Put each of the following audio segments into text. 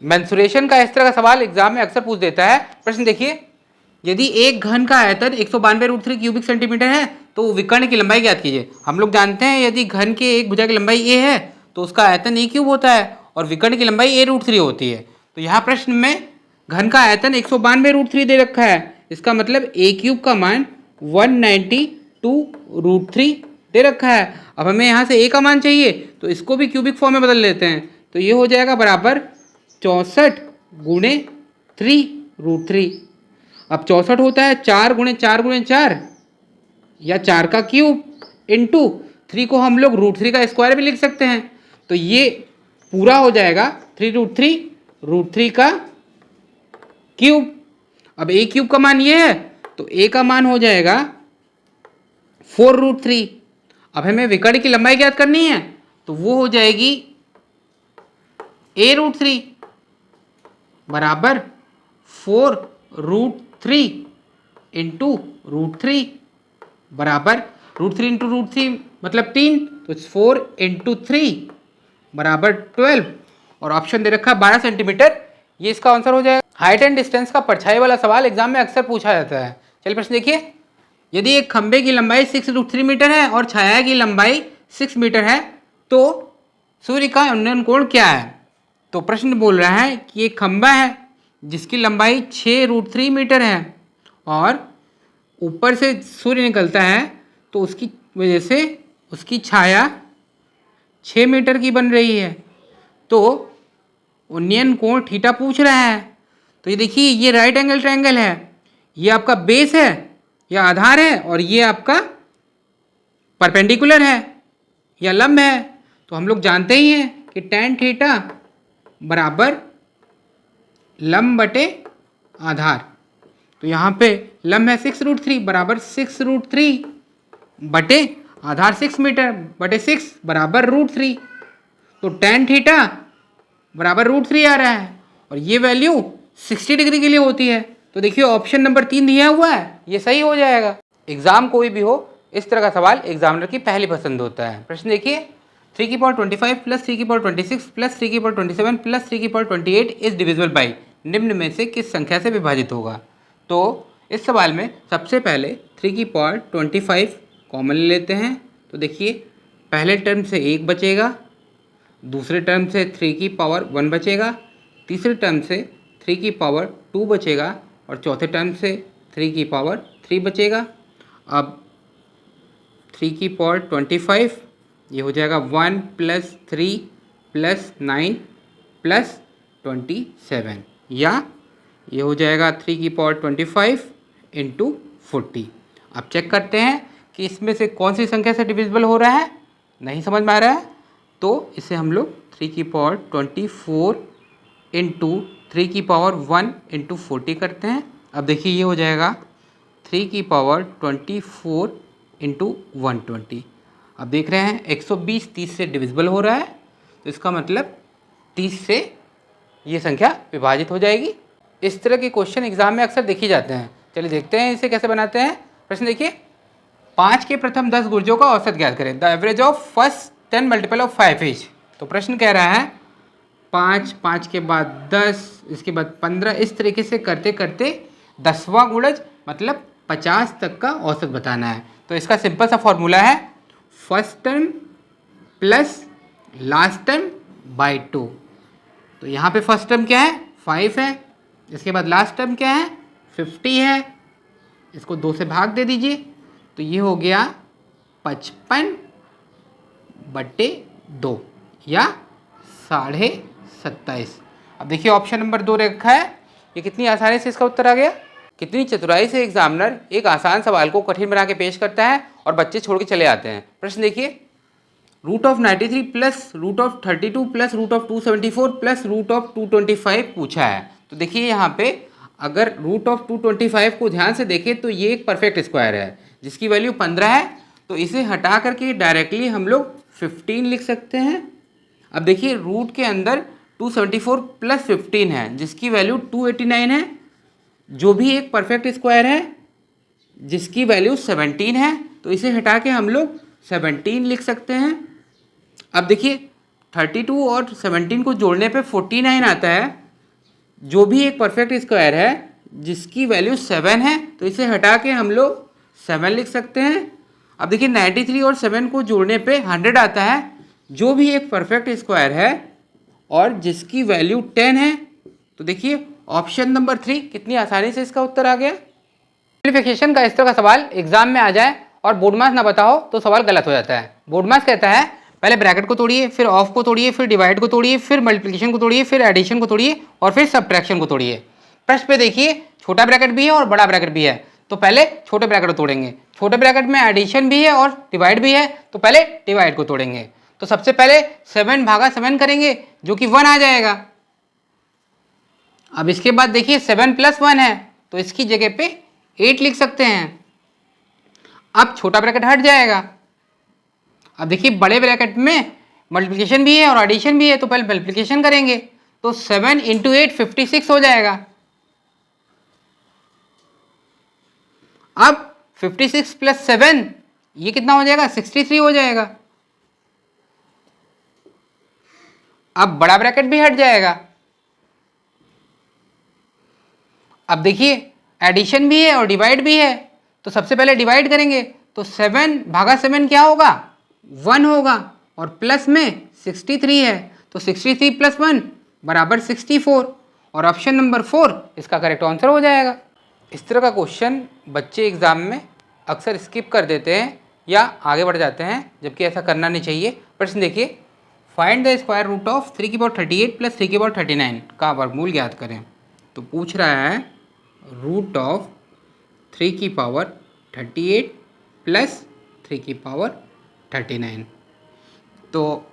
Mensuration का इस तरह का सवाल एग्जाम में अक्सर पूछ देता है। प्रश्न देखिए, यदि एक घन का आयतन 192√3 क्यूबिक सेंटीमीटर है तो विकर्ण की लंबाई ज्ञात कीजिए। हम लोग जानते हैं यदि घन के एक भुजा की लंबाई a है तो उसका आयतन a क्यूब होता है और विकर्ण की लंबाई a√3 होती है। तो यहाँ प्रश्न में घन का आयतन 192√3 दे रखा है, इसका मतलब a क्यूब का मान 192√3 दे रखा है। अब हमें यहाँ से a का मान चाहिए तो इसको भी क्यूबिक फॉर्म में बदल लेते हैं, तो ये हो जाएगा बराबर 64 गुणे 3√3। अब 64 होता है 4 गुणे 4 गुणे 4 या 4 का क्यूब इंटू 3 को हम लोग √3 का स्क्वायर भी लिख सकते हैं। तो ये पूरा हो जाएगा 3√3 √3 का क्यूब। अब a क्यूब का मान ये है तो a का मान हो जाएगा 4√3। अब हमें विकर्ण की लंबाई ज्ञात करनी है तो वो हो जाएगी a√3 बराबर 4√3 इंटू √3 बराबर √3 इंटू √3 मतलब 3, तो 4 इंटू 3 बराबर 12 और ऑप्शन दे रखा है 12 सेंटीमीटर, ये इसका आंसर हो जाएगा। हाइट एंड डिस्टेंस का परछाई वाला सवाल एग्जाम में अक्सर पूछा जाता है। चलिए प्रश्न देखिए, यदि एक खंबे की लंबाई 6√3 मीटर है और छाया की लंबाई 6 मीटर है तो सूर्य का उन्नयन कोण क्या है। तो प्रश्न बोल रहा है कि एक खंबा है जिसकी लंबाई 6√3 मीटर है और ऊपर से सूर्य निकलता है तो उसकी वजह से उसकी छाया 6 मीटर की बन रही है। तो उन्नयन कोण थीटा पूछ रहा है, तो ये देखिए ये राइट एंगल ट्रायंगल है, ये आपका बेस है या आधार है और ये आपका परपेंडिकुलर है या लंब है। तो हम लोग जानते ही हैं कि tan थीटा बराबर लंब बटे आधार। तो यहाँ पे लंब है 6√3 बराबर 6√3 बटे आधार 6 मीटर बटे 6 बराबर √3। तो tan थीटा बराबर √3 आ रहा है और ये वैल्यू 60 डिग्री के लिए होती है। तो देखिए ऑप्शन नंबर 3 दिया हुआ है, ये सही हो जाएगा। एग्जाम कोई भी हो इस तरह का सवाल एग्जामिनर की पहली पसंद होता है। प्रश्न देखिए, 3 की पावर 25 प्लस 3 की पावर 26 प्लस 3 की पावर 27 प्लस 3 की पावर 28 इज डिविजिबल बाई, निम्न में से किस संख्या से विभाजित होगा। तो इस सवाल में सबसे पहले 3 की पावर 25 कॉमन ले लेते हैं। तो देखिए पहले टर्म से 1 बचेगा, दूसरे टर्म से 3 की पावर 1 बचेगा, तीसरे टर्म से 3 की पावर 2 बचेगा और चौथे टर्म से 3 की पावर 3 बचेगा। अब 3 की पावर 25 ये हो जाएगा 1 प्लस 3 प्लस 9 प्लस 27 या ये हो जाएगा 3 की पावर 25 इंटू 40। अब चेक करते हैं कि इसमें से कौन सी संख्या से डिविजिबल हो रहा है। नहीं समझ में आ रहा है तो इसे हम लोग 3 की पावर 24 इंटू 3 की पावर 1 इंटू 40 करते हैं। अब देखिए ये हो जाएगा 3 की पावर 24 इंटू 120। अब देख रहे हैं 120 30 से डिविजिबल हो रहा है, तो इसका मतलब 30 से ये संख्या विभाजित हो जाएगी। इस तरह के क्वेश्चन एग्जाम में अक्सर देखे जाते हैं। चलिए देखते हैं इसे कैसे बनाते हैं। प्रश्न देखिए, 5 के प्रथम 10 गुर्जों का औसत ज्ञात करें, the average of first 10 multiple of 5 is. तो प्रश्न कह रहा है 5, 5 के बाद 10, इसके बाद 15, इस तरीके से करते करते 10वां गुणज मतलब 50 तक का औसत बताना है। तो इसका सिंपल सा फॉर्मूला है first term plus last term by 2। तो यहाँ पे फर्स्ट टर्म क्या है 5 है, इसके बाद लास्ट टर्म क्या है 50 है, इसको 2 से भाग दे दीजिए तो ये हो गया 55/2 या 27.5। अब देखिए ऑप्शन नंबर 2 रखा है, ये कितनी आसानी से इसका उत्तर आ गया। कितनी चतुराई से एग्जामिनर एक आसान सवाल को कठिन बना के पेश करता है और बच्चे छोड़ के चले आते हैं। प्रश्न देखिए, √93 प्लस √32 प्लस √274 प्लस √225 पूछा है। तो देखिए यहाँ पे अगर √225 को ध्यान से देखें तो ये एक परफेक्ट स्क्वायर है जिसकी वैल्यू 15 है, तो इसे हटा करके डायरेक्टली हम लोग 15 लिख सकते हैं। अब देखिए रूट के अंदर 274 प्लस 15 है जिसकी वैल्यू 289 है, जो भी एक परफेक्ट स्क्वायर है जिसकी वैल्यू 17 है, तो इसे हटा के हम लोग 17 लिख सकते हैं। अब देखिए 32 और 17 को जोड़ने पे 49 आता है, जो भी एक परफेक्ट स्क्वायर है जिसकी वैल्यू 7 है तो इसे हटा के हम लोग 7 लिख सकते हैं। अब देखिए 93 और 7 को जोड़ने पे 100 आता है। जो भी एक परफेक्ट स्क्वायर है और जिसकी वैल्यू 10 है, तो देखिए ऑप्शन नंबर 3 कितनी आसानी से इसका उत्तर आ गया। सिंप्लीफिकेशन का इस तरह का सवाल एग्जाम में आ जाए और बोर्ड मार्क्स ना बताओ तो सवाल गलत हो जाता है। बोर्ड मार्क्स कहता है पहले ब्रैकेट को तोड़िए, फिर ऑफ को तोड़िए, फिर डिवाइड को तोड़िए, फिर मल्टीप्लिकेशन को तोड़िए, फिर एडिशन को तोड़िए और फिर सब्ट्रैक्शन को तोड़िए। प्रश्न पे देखिए छोटा ब्रैकेट भी है और बड़ा ब्रैकेट भी है, तो पहले छोटे ब्रैकेट को तोड़ेंगे। छोटे ब्रैकेट में एडिशन भी है और डिवाइड भी है, तो पहले डिवाइड को तोड़ेंगे। तो सबसे पहले 7 भागा 7 करेंगे जो कि 1 आ जाएगा। अब इसके बाद देखिए 7 + 1 है तो इसकी जगह पे 8 लिख सकते हैं। अब छोटा ब्रैकेट हट जाएगा। अब देखिए बड़े ब्रैकेट में मल्टीप्लिकेशन भी है और एडिशन भी है, तो पहले मल्टीप्लिकेशन करेंगे तो 7 × 8 56 हो जाएगा। अब 56 + 7 ये कितना हो जाएगा, 63 हो जाएगा। अब बड़ा ब्रैकेट भी हट जाएगा। अब देखिए एडिशन भी है और डिवाइड भी है, तो सबसे पहले डिवाइड करेंगे तो 7 भागा 7 क्या होगा, 1 होगा और प्लस में 63 है, तो 63 + 1 बराबर 64 और ऑप्शन नंबर 4 इसका करेक्ट आंसर हो जाएगा। इस तरह का क्वेश्चन बच्चे एग्जाम में अक्सर स्किप कर देते हैं या आगे बढ़ जाते हैं, जबकि ऐसा करना नहीं चाहिए। प्रश्न देखिए, find the square root of 3⁻38 + 3⁻39 का वर्गमूल ज्ञात करें। तो पूछ रहा है रूट ऑफ 3⁻38 + 3⁻39। तो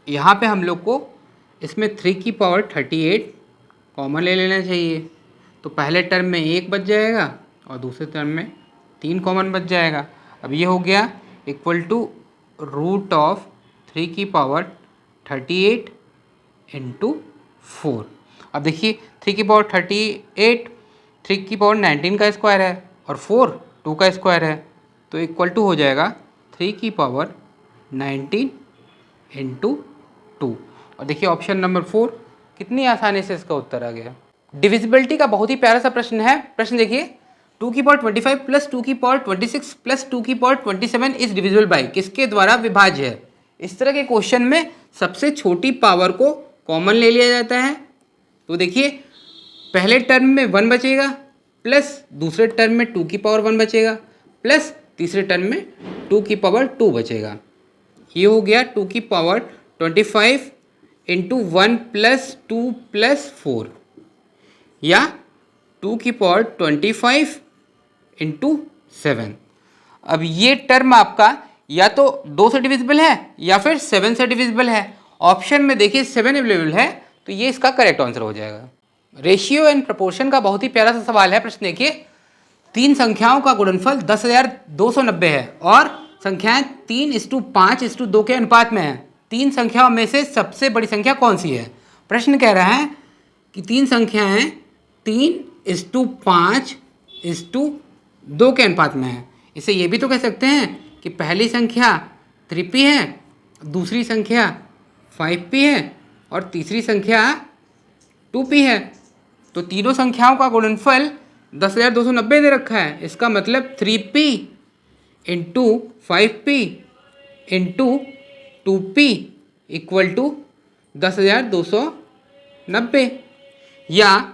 यहाँ पे हम लोग को इसमें 3⁻38 कॉमन ले लेना चाहिए, तो पहले टर्म में 1 बच जाएगा और दूसरे टर्म में 3 कॉमन बच जाएगा। अब ये हो गया इक्वल टू रूट ऑफ 3⁻38 × 4। अब देखिए 3⁻38 3⁻19 का स्क्वायर है और 4 2 का स्क्वायर है, तो इक्वल टू हो जाएगा 3⁻19 × 2। और देखिए ऑप्शन नंबर 4 कितनी आसानी से इसका उत्तर आ गया। डिविजिबिलिटी का बहुत ही प्यारा सा प्रश्न है। प्रश्न देखिए 2⁻25 + 2⁻26 + 2⁻27 इज डिविजिबल बाय किसके द्वारा विभाज्य है। इस तरह के क्वेश्चन में सबसे छोटी पावर को कॉमन ले लिया जाता है। तो देखिए पहले टर्म में 1 बचेगा, प्लस दूसरे टर्म में 2⁻1 बचेगा, प्लस तीसरे टर्म में 2⁻2 बचेगा। ये हो गया 2⁻25 × 1 + 2 + 4 या 2⁻25 × 7। अब ये टर्म आपका या तो 2 से डिविजिबल है या फिर 7 से डिविजिबल है। ऑप्शन में देखिए 7 अवेलेबल है, तो ये इसका करेक्ट आंसर हो जाएगा। रेशियो एंड प्रपोर्शन का बहुत ही प्यारा सा सवाल है। प्रश्न देखिए 3 संख्याओं का गुणनफल 10,290 है और संख्याएं 3:5:2 के अनुपात में है। 3 संख्याओं में से सबसे बड़ी संख्या कौन सी है। प्रश्न कह रहा है कि 3 संख्याएं 3:5:2 के अनुपात में है। इसे ये भी तो कह सकते हैं कि पहली संख्या 3p है, दूसरी संख्या 5p है और तीसरी संख्या 2p है। तो तीनों संख्याओं का गुणनफल 10,290 दे रखा है। इसका मतलब 3p × 5p × 2p = 10,290 या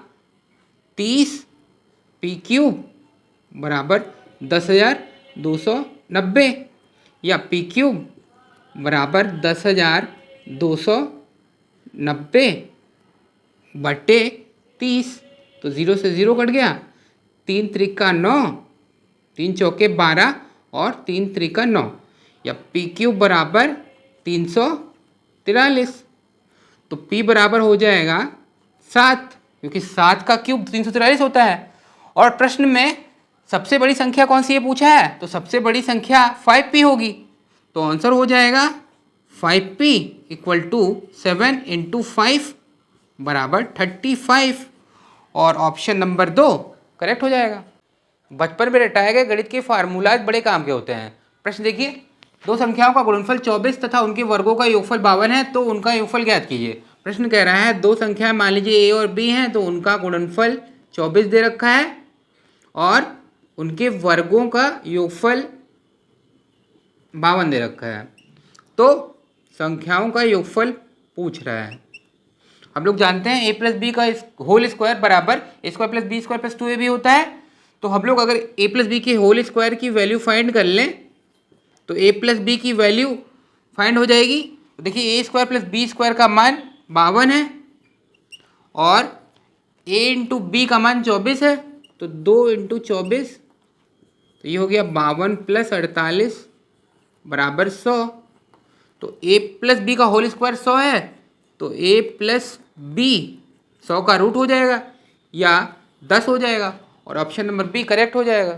30p³ बराबर 10,290 या p³ बराबर 10,290/30। तो 0 से 0 कट गया, 3 त्रिका 9, 3 चौके 12 और 3 त्रिका 9 या p³ बराबर 343। तो p बराबर हो जाएगा 7, क्योंकि 7 का क्यूब 343 होता है। और प्रश्न में सबसे बड़ी संख्या कौन सी है पूछा है, तो सबसे बड़ी संख्या 5p होगी। तो आंसर हो जाएगा 5p = 7 × 5 बराबर 35 और ऑप्शन नंबर 2 करेक्ट हो जाएगा। बचपन में रटाए गए गणित के फार्मूलाज बड़े काम के होते हैं। प्रश्न देखिए 2 संख्याओं का गुणनफल 24 तथा उनके वर्गों का योगफल 52 है, तो उनका योगफल ज्ञात कीजिए। प्रश्न कह रहा है दो संख्या मान लीजिए ए और बी हैं तो उनका गुणनफल 24 दे रखा है और उनके वर्गों का योगफल 52 दे रखा है। तो संख्याओं का योगफल पूछ रहा है। हम लोग जानते हैं ए प्लस बी का होल स्क्वायर बराबर A square plus B square plus 2ab होता है। तो हम लोग अगर ए प्लस बी के होल स्क्वायर की वैल्यू फाइंड कर लें तो ए प्लस बी की वैल्यू फाइंड हो जाएगी। तो देखिए A square plus B square का मान 52 है और a इंटू बी का मान 24 है। तो 2 इंटू 24 तो ये हो गया 52 प्लस 48 बराबर 100। तो a प्लस बी का होल स्क्वायर 100 है तो a प्लस बी 100 का रूट हो जाएगा या 10 हो जाएगा और ऑप्शन नंबर बी करेक्ट हो जाएगा।